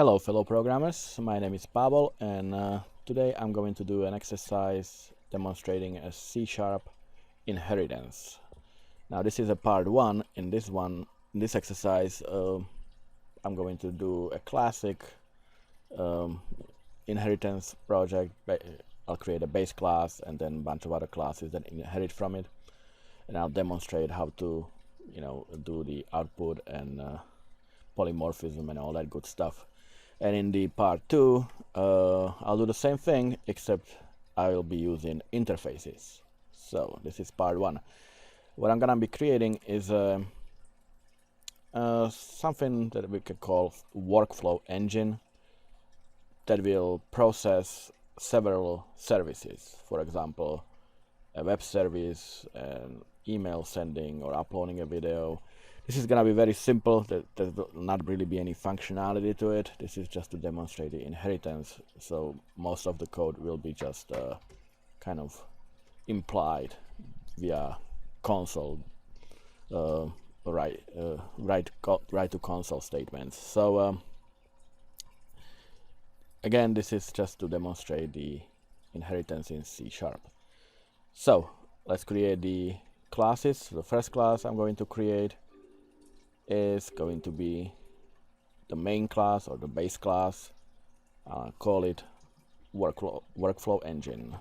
Hello fellow programmers, my name is Pavel and today I'm going to do an exercise demonstrating a C# inheritance. Now this is a part 1. In this exercise I'm going to do a classic inheritance project. I'll create a base class and then a bunch of other classes that inherit from it, and I'll demonstrate how to do the output and polymorphism and all that good stuff. And in the part 2 I'll do the same thing, except I will be using interfaces. So this is part 1. What I'm gonna be creating is something that we could call workflow engine that will process several services. For example, a web service, an email sending, or uploading a video. This is gonna be very simple. There will not really be any functionality to it. This is just to demonstrate the inheritance, so most of the code will be just kind of implied via console write to console statements. So again, this is just to demonstrate the inheritance in C#. So let's create the classes. The first class I'm going to create is going to be the main class, or the base class. I'll call it workflow engine.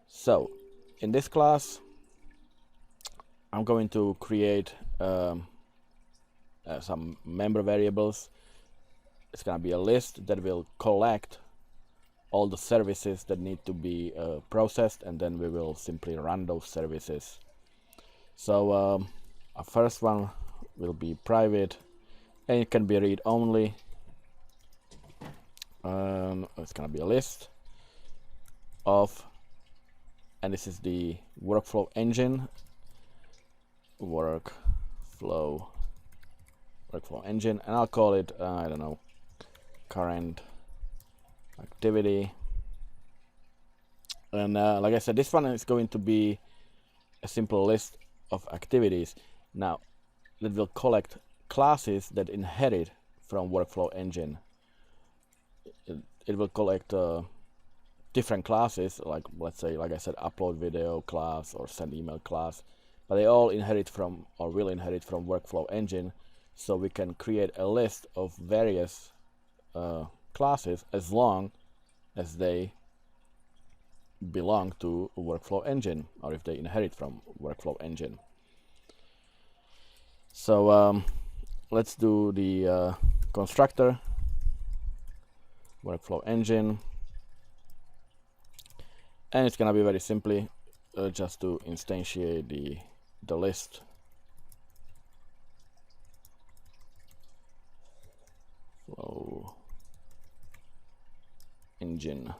So in this class I'm going to create some member variables. It's going to be a list that will collect all the services that need to be processed, and then we will simply run those services. So our first one will be private, and it can be read only. It's gonna be a list of, and this is the workflow engine. Workflow engine, and I'll call it I don't know, current activity. And like I said, this one is going to be a simple list of activities. Now it will collect classes that inherit from workflow engine. It will collect different classes, like, let's say, like I said, upload video class or send email class, but they all inherit from, or will inherit from, workflow engine. So we can create a list of various classes as long as they belong to a workflow engine, or if they inherit from workflow engine. So let's do the constructor workflow engine, and it's gonna be very simply just to instantiate the list. Flow engine.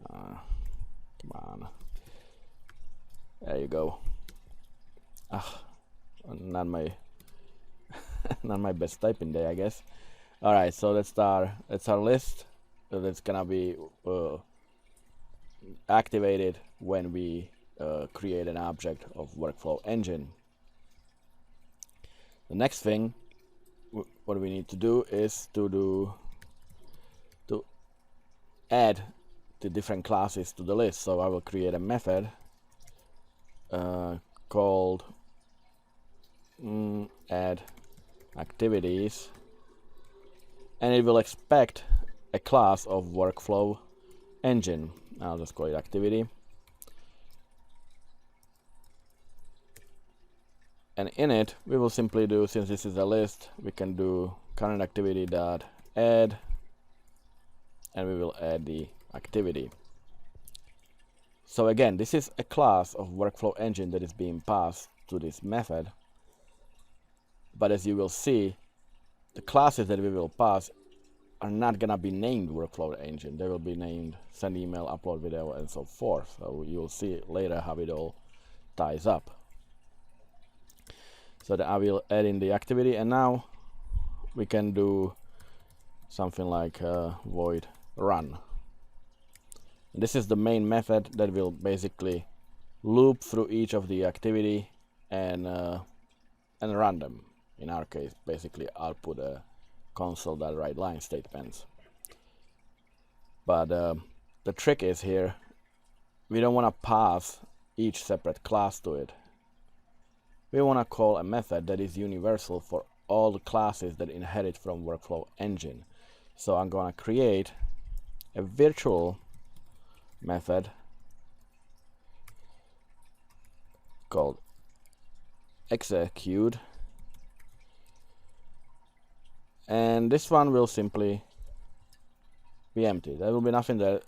Come on. There you go. Not my not my best typing day, I guess. All right, so that's our list that's gonna be activated when we create an object of workflow engine. The next thing what we need to do is to add the different classes to the list. So I will create a method called add activities, and it will expect a class of workflow engine. I'll just call it activity, and in it we will simply do, since this is a list, we can do current activity dot add, and we will add the activity. So again, this is a class of workflow engine that is being passed to this method, but as you will see, the classes that we will pass are not gonna be named workflow engine. They will be named send email, upload video, and so forth. So you'll see later how it all ties up. So that I will add in the activity, and now we can do something like void run. And this is the main method that will basically loop through each of the activity and run them. In our case, basically output a console.writeLine statements. But the trick is here, we don't want to pass each separate class to it. We want to call a method that is universal for all the classes that inherit from Workflow Engine. So I'm going to create a virtual method called execute, and this one will simply be empty. There will be nothing there.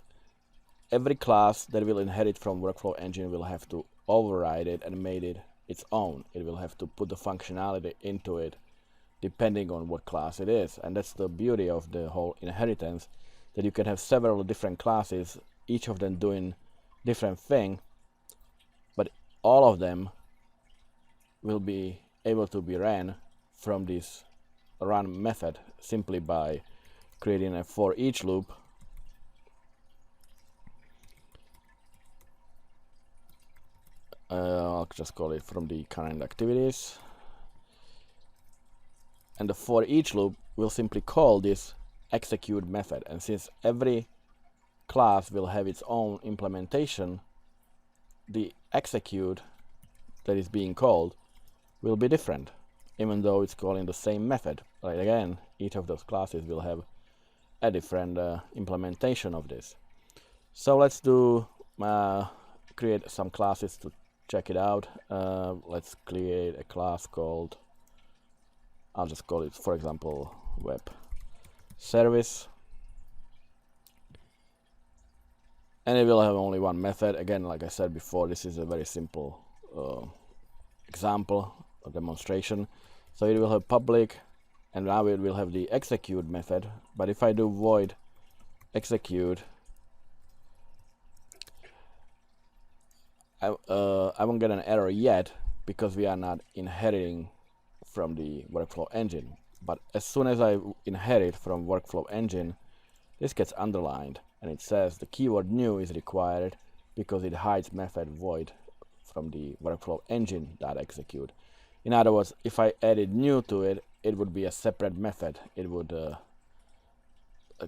Every class that will inherit from Workflow Engine will have to override it and make it its own. It will have to put the functionality into it depending on what class it is. And that's the beauty of the whole inheritance, that you can have several different classes, each of them doing different thing, but all of them will be able to be ran from this run method simply by creating a for each loop I'll just call it from the current activities, and the for each loop will simply call this execute method. And since every class will have its own implementation, the execute that is being called will be different, even though it's calling the same method. Right, again, each of those classes will have a different implementation of this. So let's do create some classes to check it out. Let's create a class called, I'll just call it, for example, web service, and it will have only one method. Again, like I said before, this is a very simple example or demonstration. So it will have public, and now it will have the execute method. But if I do void execute, I won't get an error yet because we are not inheriting from the Workflow Engine. But as soon as I inherit from Workflow Engine, this gets underlined and it says the keyword new is required because it hides method void from the Workflow Engine.execute. In other words, if I added new to it, it would be a separate method. It would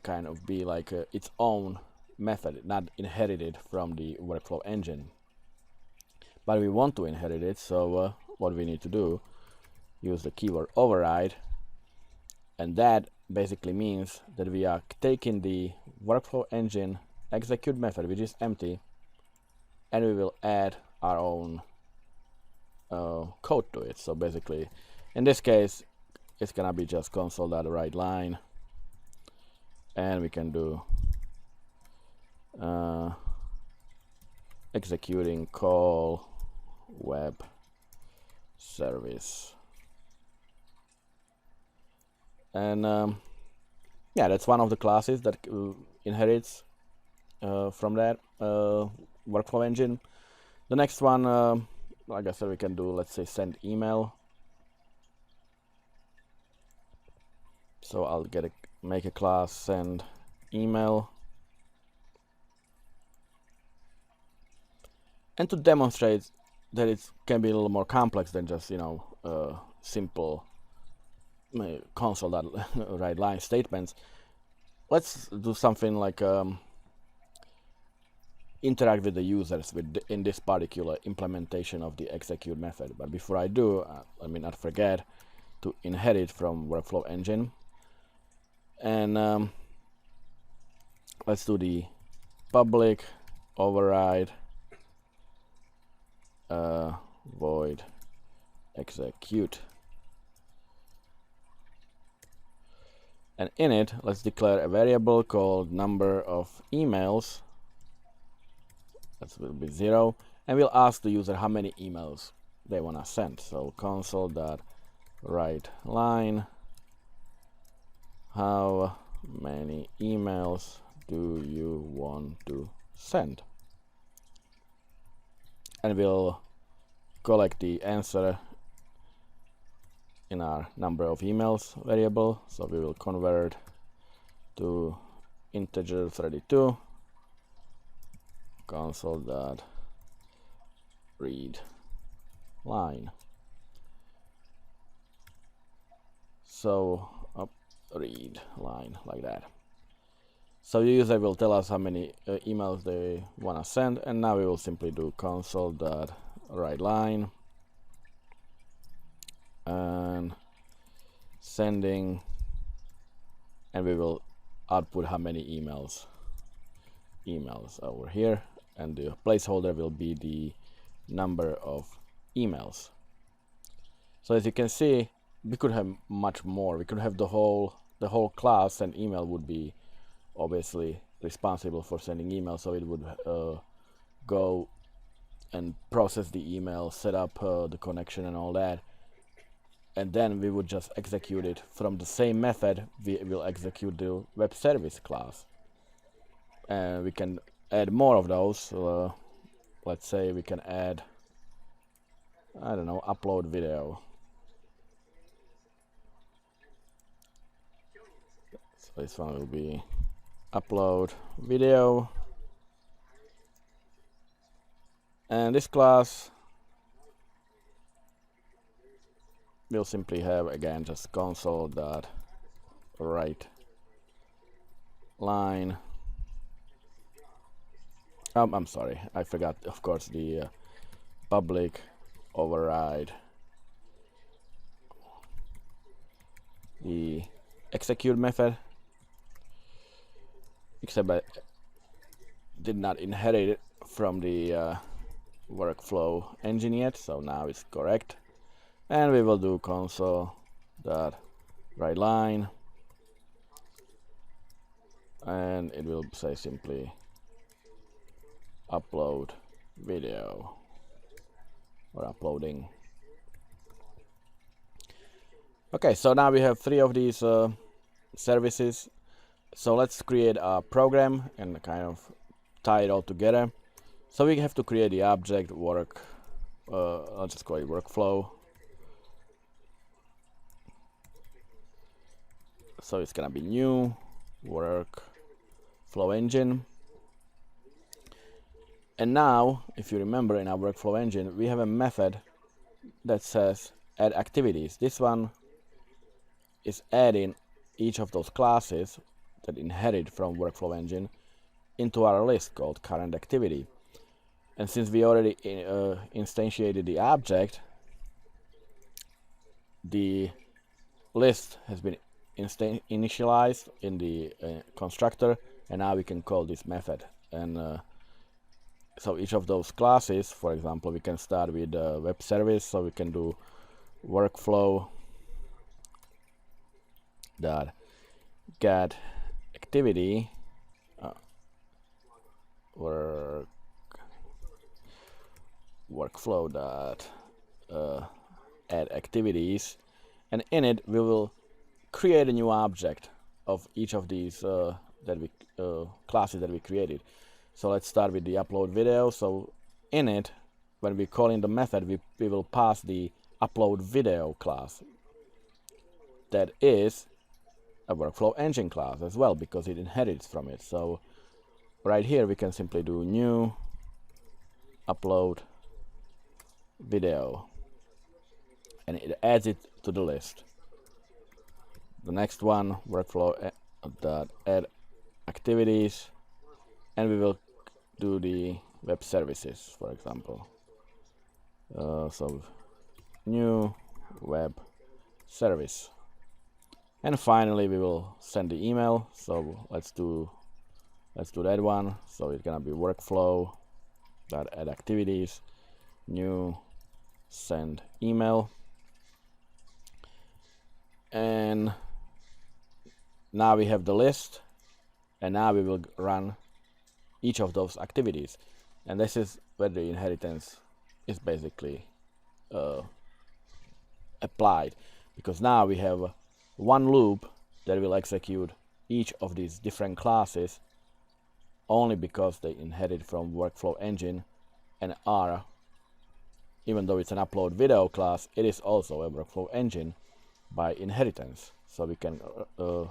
kind of be like its own method, not inherited from the Workflow Engine. But we want to inherit it, so what we need to do, use the keyword override, and that basically means that we are taking the Workflow Engine execute method, which is empty, and we will add our own code to it. So basically, in this case, it's gonna be just console.writeLine, and we can do executing call web service, and yeah, that's one of the classes that inherits from that Workflow Engine. The next one, like I said, we can do, let's say, send email. So I'll make a class send email. And to demonstrate that it can be a little more complex than just, simple console.writeLine statements, let's do something like interact with the users in this particular implementation of the execute method. But before I do, let me not forget to inherit from Workflow Engine. And let's do the public override void execute, and in it let's declare a variable called number of emails. That will be 0, and we'll ask the user how many emails they want to send. So console.writeLine, how many emails do you want to send? And we'll collect the answer in our number of emails variable. So we will convert to integer 32, console.writeLine read line. So read line like that. So the user will tell us how many emails they want to send, and now we will simply do console.writeLine and sending, and we will output how many emails over here, and the placeholder will be the number of emails. So as you can see, we could have much more. We could have the whole class, and email would be obviously responsible for sending email, so it would go and process the email, set up the connection and all that, and then we would just execute it from the same method. We will execute the web service class, and we can add more of those. Let's say we can add, I don't know, upload video. So this one will be upload video, and this class will simply have, again, just console.writeLine. I'm sorry, I forgot, of course, the public override the execute method, except I did not inherit it from the workflow engine yet, so now it's correct. And we will do console.writeLine, and it will say simply upload video or uploading. Okay, so now we have 3 of these services. So let's create a program and kind of tie it all together. So we have to create the object work, I'll just call it workflow. So it's gonna be new workflow engine. And now, if you remember, in our workflow engine, we have a method that says add activities. This one is adding each of those classes that inherit from workflow engine into our list called current activity. And since we already instantiated the object, the list has been initialized in the constructor, and now we can call this method. And so each of those classes, for example, we can start with web service, so we can do workflow dot get activity workflow dot add activities, and in it we will create a new object of each of these classes that we created. So let's start with the upload video. So in it, when we call in the method, we will pass the upload video class. That is a workflow engine class as well, because it inherits from it. So right here we can simply do new upload video, and it adds it to the list. The next one, workflow dot add activities, and we will do the web services, for example. So new web service, and finally we will send the email. So let's do that one. So it's gonna be workflow dot add activities, new send email, and now we have the list, and now we will run each of those activities, and this is where the inheritance is basically applied, because now we have one loop that will execute each of these different classes only because they inherit from workflow engine and are, even though it's an upload video class, it is also a workflow engine by inheritance. So we can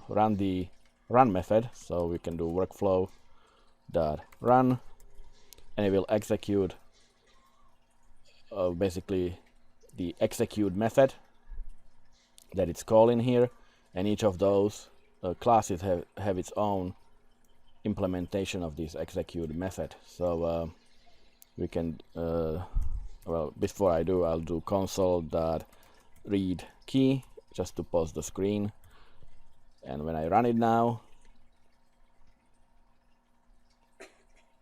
run the run method, so we can do workflow dot run, and it will execute basically the execute method that it's calling here, and each of those classes have its own implementation of this execute method. So we can well, before I'll do console.read key just to pause the screen, and when I run it now,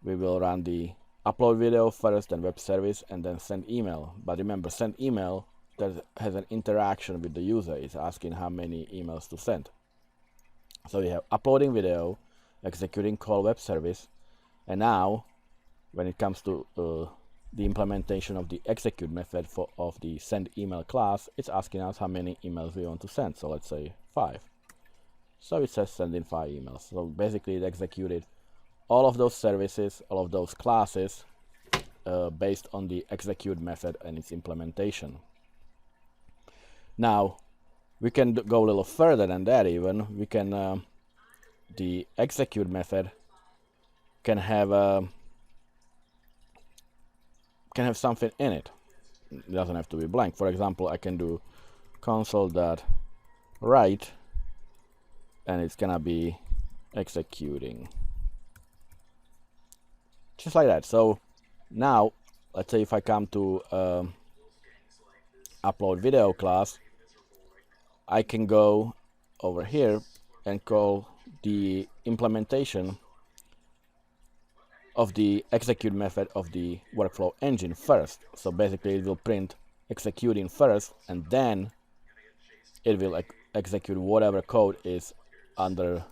we will run the upload video first, then web service, and then send email. But remember, send email that has an interaction with the user. It's asking how many emails to send. So we have uploading video, executing call web service, and now when it comes to the implementation of the execute method of the send email class, it's asking us how many emails we want to send. So let's say 5. So it says send in 5 emails. So basically it executed all of those services, all of those classes based on the execute method and its implementation. Now we can go a little further than that. Even we can the execute method can have something in it. It doesn't have to be blank. For example, I can do console.write, and it's gonna be executing, just like that. So now let's say if I come to upload video class, I can go over here and call the implementation of the execute method of the workflow engine first. So basically it will print executing first, and then it will execute whatever code is under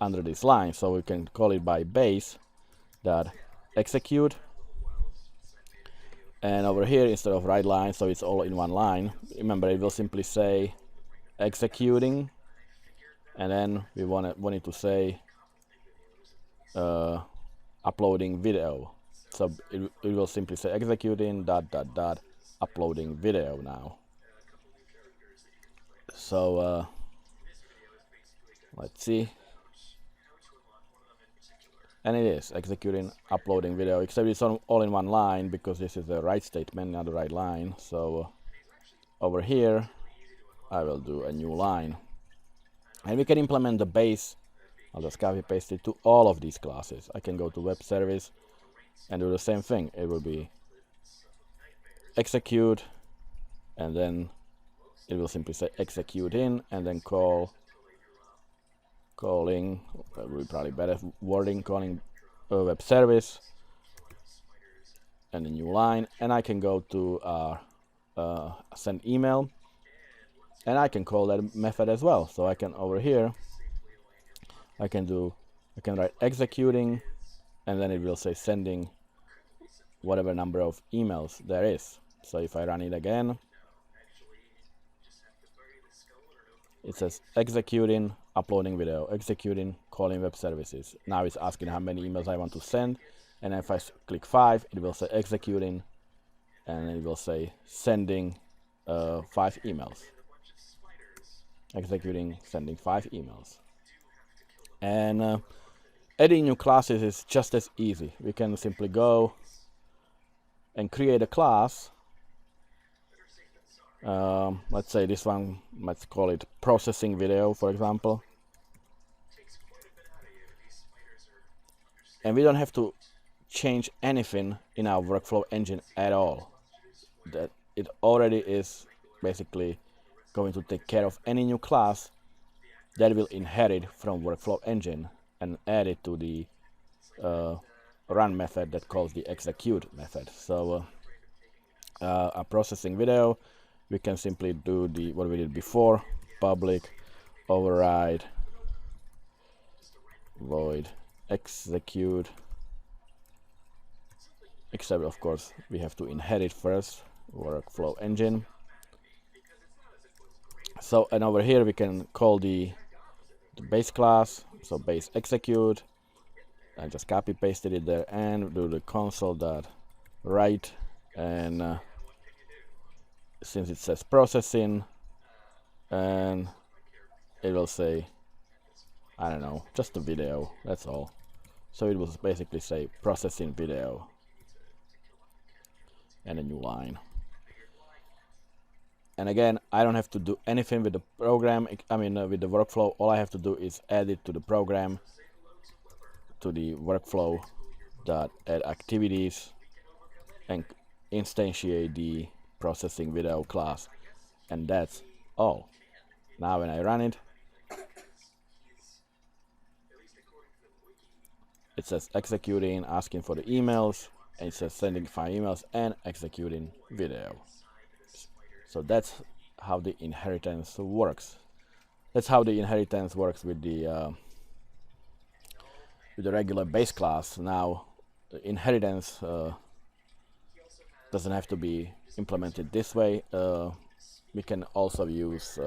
this line. So we can call it by base that execute, and over here instead of write line, so it's all in one line, remember it will simply say executing, and then we want it to say uploading video. So it will simply say executing ... uploading video now. So let's see, and it is executing uploading video, except it's all in one line because this is the write statement, not the write line. So over here I will do a new line, and we can implement the base. I'll just copy paste it to all of these classes. I can go to web service and do the same thing. It will be execute, and then it will simply say execute in, and then calling, that will be probably better wording, calling web service, and a new line. And I can go to send email, and I can call that method as well. So I can over here, I can write executing, and then it will say sending whatever number of emails there is. So if I run it again, it says executing, uploading video, executing, calling web services. Now it's asking how many emails I want to send, and if I click 5, it will say executing, and it will say sending 5 emails. Executing, sending 5 emails. And adding new classes is just as easy. We can simply go and create a class. Let's say this one, let's call it processing video, for example. And we don't have to change anything in our workflow engine at all. That it already is basically going to take care of any new class that will inherit from workflow engine and add it to the run method that calls the execute method. So a processing video, we can simply do what we did before, public override void execute, except of course we have to inherit first workflow engine. So, and over here we can call the base class, so base execute, and just copy pasted it there, and do the console.write, and since it says processing, and it will say, I don't know, just a video, that's all. So it will basically say processing video. and a new line. And again, I don't have to do anything with the program, with the workflow. All I have to do is add it to the program, to the workflow dot add activities, and instantiate the processing video class. And that's all. Now when I run it, it says executing, asking for the emails, and it says sending 5 emails and executing video. So that's how the inheritance works. That's how the inheritance works with the regular base class. Now, the inheritance doesn't have to be implemented this way. We can also use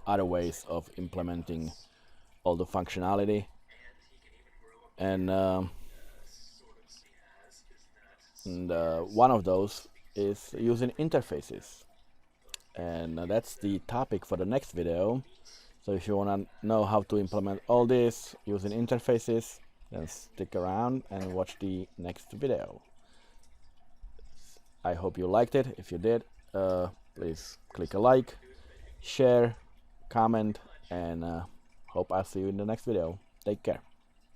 other ways of implementing all the functionality, and one of those is using interfaces, and that's the topic for the next video. So if you want to know how to implement all this using interfaces, then stick around and watch the next video. I hope you liked it. If you did, please click a like, share, comment, and hope I'll see you in the next video. Take care.